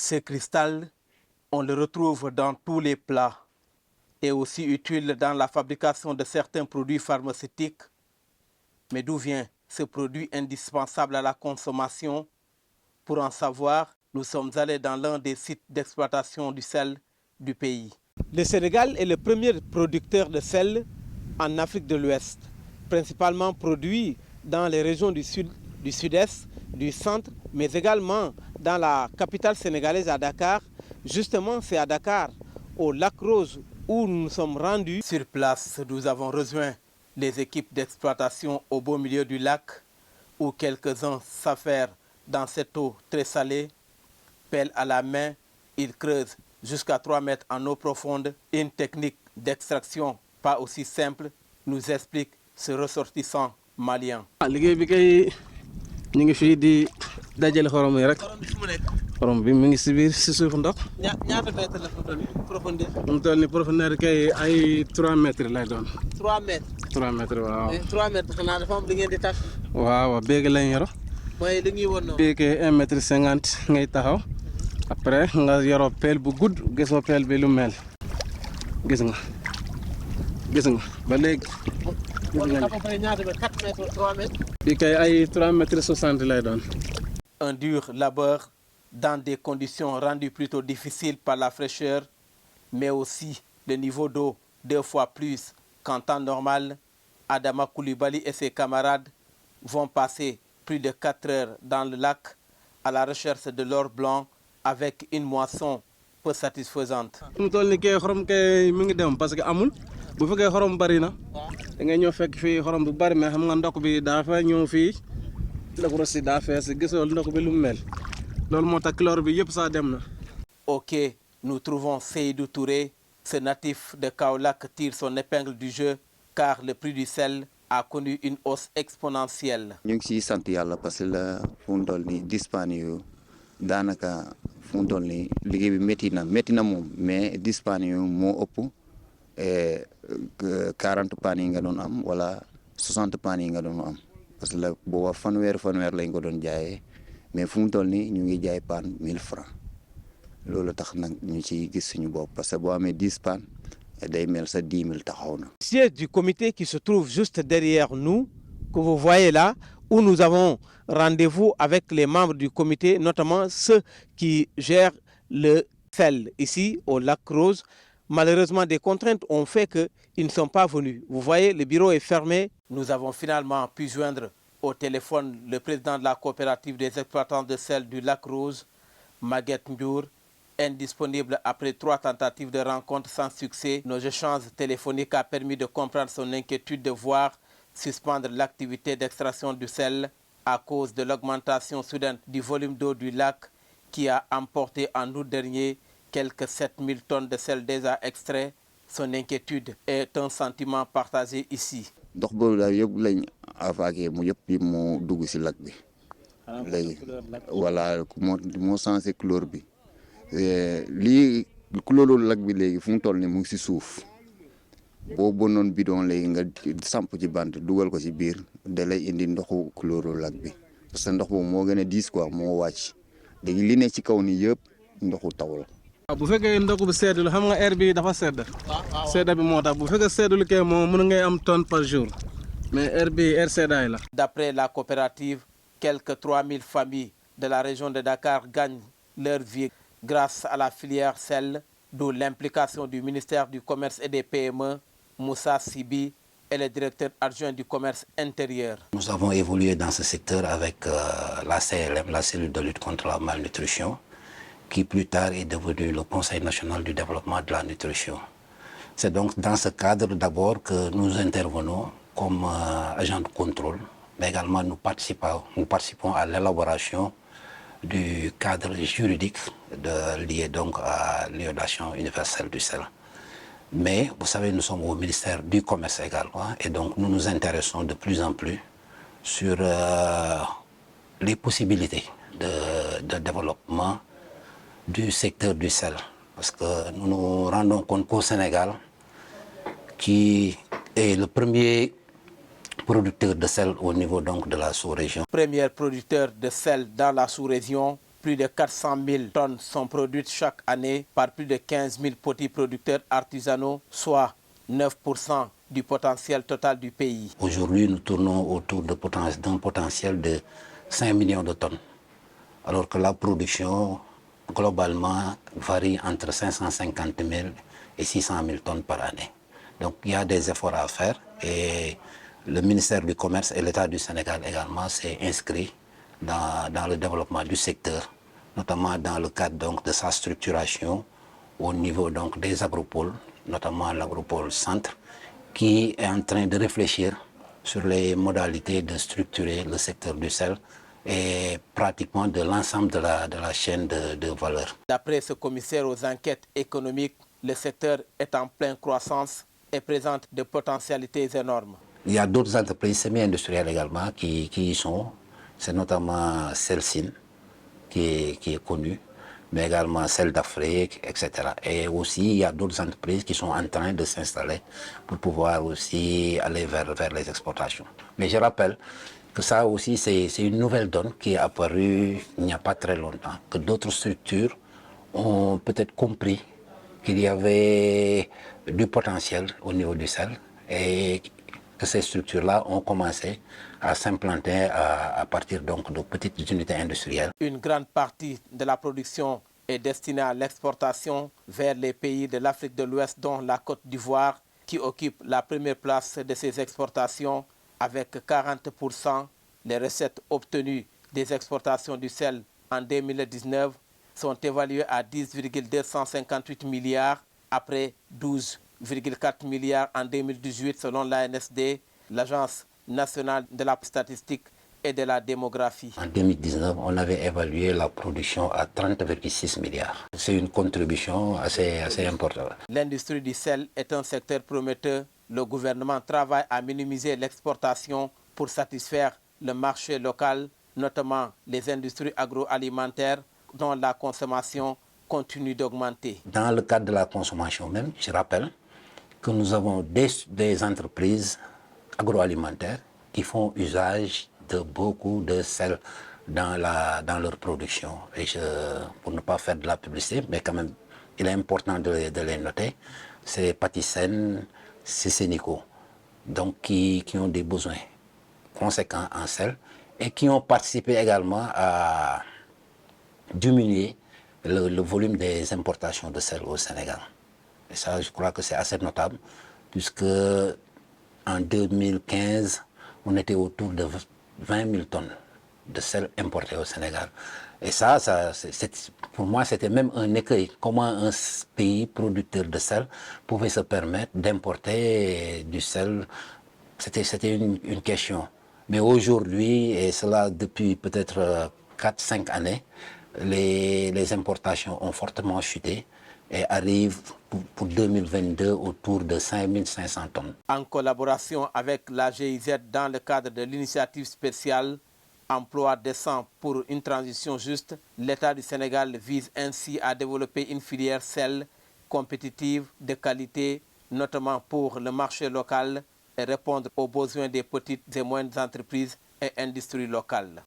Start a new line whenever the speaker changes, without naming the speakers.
Ce cristal, on le retrouve dans tous les plats et aussi utile dans la fabrication de certains produits pharmaceutiques. Mais d'où vient ce produit indispensable à la consommation? Pour en savoir, nous sommes allés dans l'un des sites d'exploitation du sel du pays. Le Sénégal est le premier producteur de sel en Afrique de l'Ouest, principalement produit dans les régions du sud, du sud-est, du centre, mais également dans la capitale sénégalaise à Dakar. Justement, c'est à Dakar, au lac Rose, où nous nous sommes rendus. Sur place, nous avons rejoint les équipes d'exploitation au beau milieu du lac, où quelques-uns s'affairent dans cette eau très salée. Pelle à la main, ils creusent jusqu'à 3 mètres en eau profonde. Une technique d'extraction pas aussi simple, nous explique ce ressortissant malien.
ñu ngi fii di dajale xorom yi rek xorom bi mu ngi si biir si suuf ndox.
ñaata mètre la profondeur?
mu toll ni profondeur kay ay 3 mètres lay doon.
3 mètres.
3 mètres waaw.
mais 3 mètres xanaa dafa am li ngeen di takk.
waaw béegi lañ yoro.
mooy li ñuy woon noonu.
béegi 1 mètre 50 ngay taxaw. après nga yoroo pelle bu gudd gisoo pelle bi lu mel gis nga ba léegi.
Un dur labeur dans des conditions rendues plutôt difficiles par la fraîcheur, mais aussi le niveau d'eau 2 fois plus qu'en temps normal. Adama Koulibaly et ses camarades vont passer plus de 4 heures dans le lac à la recherche de l'or blanc avec une moisson peu satisfaisante.
bu fekkee xorom bari na da ngay ñëw fekk fii xorom bu bari mais xam nga ndox bi daa fa ñëw fii la ko si daa fees gisoo ndox bi lu mel loolu moo tax chlore bi yëpp saa dem na.
Ok, nous trouvons Seydou Touré. Ce natif de Kaolack tire son épingle du jeu car le prix du sel a connu une hausse exponentielle.
ñu ngi siy sant yàlla parce que la fu mu toll nii dispanible daanaka fu mu toll nii liggéey bi métti na moom mais dispanible moo ëpp. 40 paan yi nga doon am wala 60 paan yi nga doon am parce que la booba fanweer lañ ko doon jaayee mais fu mu toll nii ñu ngi jaay paan 1000 francs loolu tax nag ñu ci gis suñu bopp parce que boo amee 10 paan day mel sa 10 000 taxaw na.
Siège du comité qui se trouve juste derrière nous, que vous voyez là, où nous avons rendez-vous avec les membres du comité, notamment ceux qui gèrent le sel ici au lac Rose. Malheureusement, des contraintes ont fait qu'ils ne sont pas venus. Vous voyez, le bureau est fermé. Nous avons finalement pu joindre au téléphone le président de la coopérative des exploitants de sel du lac Rose, Maguette Ndiour, indisponible après 3 tentatives de rencontre sans succès. Nos échanges téléphoniques ont permis de comprendre son inquiétude de voir suspendre l'activité d'extraction du sel à cause de l'augmentation soudaine du volume d'eau du lac qui a emporté en août dernier quelques 7000 tonnes de sel déjà extrait. Son inquiétude est un sentiment partagé ici.
ndox boobu daal yëpp lañ avaqué mu yëpp yi moo dugg si lac bi léegi voilà moo sensé couleur bi lii couleur lac bi léegi fu mu toll ni mu ngi si suuf boo bënoon bidon léegi nga samp ci bant dugal ko si biir da lay indi ndoxu couleur lac bi parce que ndox boobu moo gën a diis quoi moo wàcc léegi li ne ci kaw ni yëpp ndoxu taw la.
bu fekkee ndox bu sedd la xam nga air bi dafa sedd. sedd bi moo tax bu fekkee seddul kay moom mën ngay am tonne par jour mais air seddaay la.
D'après la coopérative, quelques 3000 familles de la région de Dakar gagnent leur vie grâce à la filière sel, d'où l'implication du ministère du Commerce et des PME, Moussa Sibi, et le directeur adjoint du commerce intérieur.
Nous avons évolué dans ce secteur avec la CLM, la cellule de lutte contre la malnutrition, qui plus tard est devenu le Conseil national du développement de la nutrition. C'est donc dans ce cadre d'abord que nous intervenons comme agents de contrôle, mais également nous participons à l'élaboration du cadre juridique lié donc à l'iodation universelle du sel. Mais vous savez, nous sommes au ministère du Commerce également, et donc nous nous intéressons de plus en plus sur les possibilités de développement du secteur du sel. Parce que nous nous rendons compte qu'au Sénégal, qui est le premier producteur de sel au niveau donc de la sous-région.
Premier producteur de sel dans la sous-région, Plus de 400 000 tonnes sont produites chaque année par plus de 15 000 petits producteurs artisanaux, soit 9% du potentiel total du pays.
Aujourd'hui, nous tournons autour d'un potentiel de 5 millions de tonnes, alors que la production globalement varie entre 550 000 et 600 000 tonnes par année. Donc il y a des efforts à faire et le ministère du Commerce et l'État du Sénégal également s'est inscrit dans le développement du secteur, notamment dans le cadre donc, de sa structuration au niveau donc, des agropoles, notamment l'agropole centre, qui est en train de réfléchir sur les modalités de structurer le secteur du sel et pratiquement de l'ensemble de la chaîne de valeur.
D'après ce commissaire aux enquêtes économiques, le secteur est en pleine croissance et présente des potentialités énormes.
Il y a d'autres entreprises semi-industrielles également qui y sont. C'est notamment Celsin qui est connue, mais également celle d'Afrique, etc. Et aussi, il y a d'autres entreprises qui sont en train de s'installer pour pouvoir aussi aller vers les exportations. Mais je rappelle que ça aussi, c'est une nouvelle donne qui est apparue il n'y a pas très longtemps, que d'autres structures ont peut-être compris qu'il y avait du potentiel au niveau du sel et que ces structures-là ont commencé à s'implanter à partir donc de petites unités industrielles.
Une grande partie de la production est destinée à l'exportation vers les pays de l'Afrique de l'Ouest, dont la Côte d'Ivoire, qui occupe la première place de ces exportations avec 40%. Les recettes obtenues des exportations du sel en 2019 sont évaluées à 10,258 milliards après 12,4 milliards en 2018 selon l'ANSD, l'Agence nationale de la statistique et de la démographie.
En 2019, on avait évalué la production à 30,6 milliards. C'est une contribution assez importante.
L'industrie du sel est un secteur prometteur. Le gouvernement travaille à minimiser l'exportation pour satisfaire le marché local, notamment les industries agroalimentaires dont la consommation continue d'augmenter.
Dans le cadre de la consommation même, je rappelle que nous avons des entreprises agroalimentaires qui font usage de beaucoup de sel dans leur production. Et pour ne pas faire de la publicité, mais quand même, il est important de les noter, c'est Patisen, c'est Sénico, donc qui ont des besoins conséquents en sel et qui ont participé également à diminuer le volume des importations de sel au Sénégal. Et ça, je crois que c'est assez notable, puisque en 2015, on était autour de 20 000 tonnes de sel importé au Sénégal. Et ça pour moi, c'était même un écueil. Comment un pays producteur de sel pouvait se permettre d'importer du sel? C'était une question. Mais aujourd'hui, et cela depuis peut-être 4-5 années, les importations ont fortement chuté et arrivent pour 2022 autour de 5 500 tonnes.
En collaboration avec la GIZ dans le cadre de l'initiative spéciale Emploi décent pour une transition juste, l'État du Sénégal vise ainsi à développer une filière sel compétitive de qualité, notamment pour le marché local et répondre aux besoins des petites et moyennes entreprises et industries locales.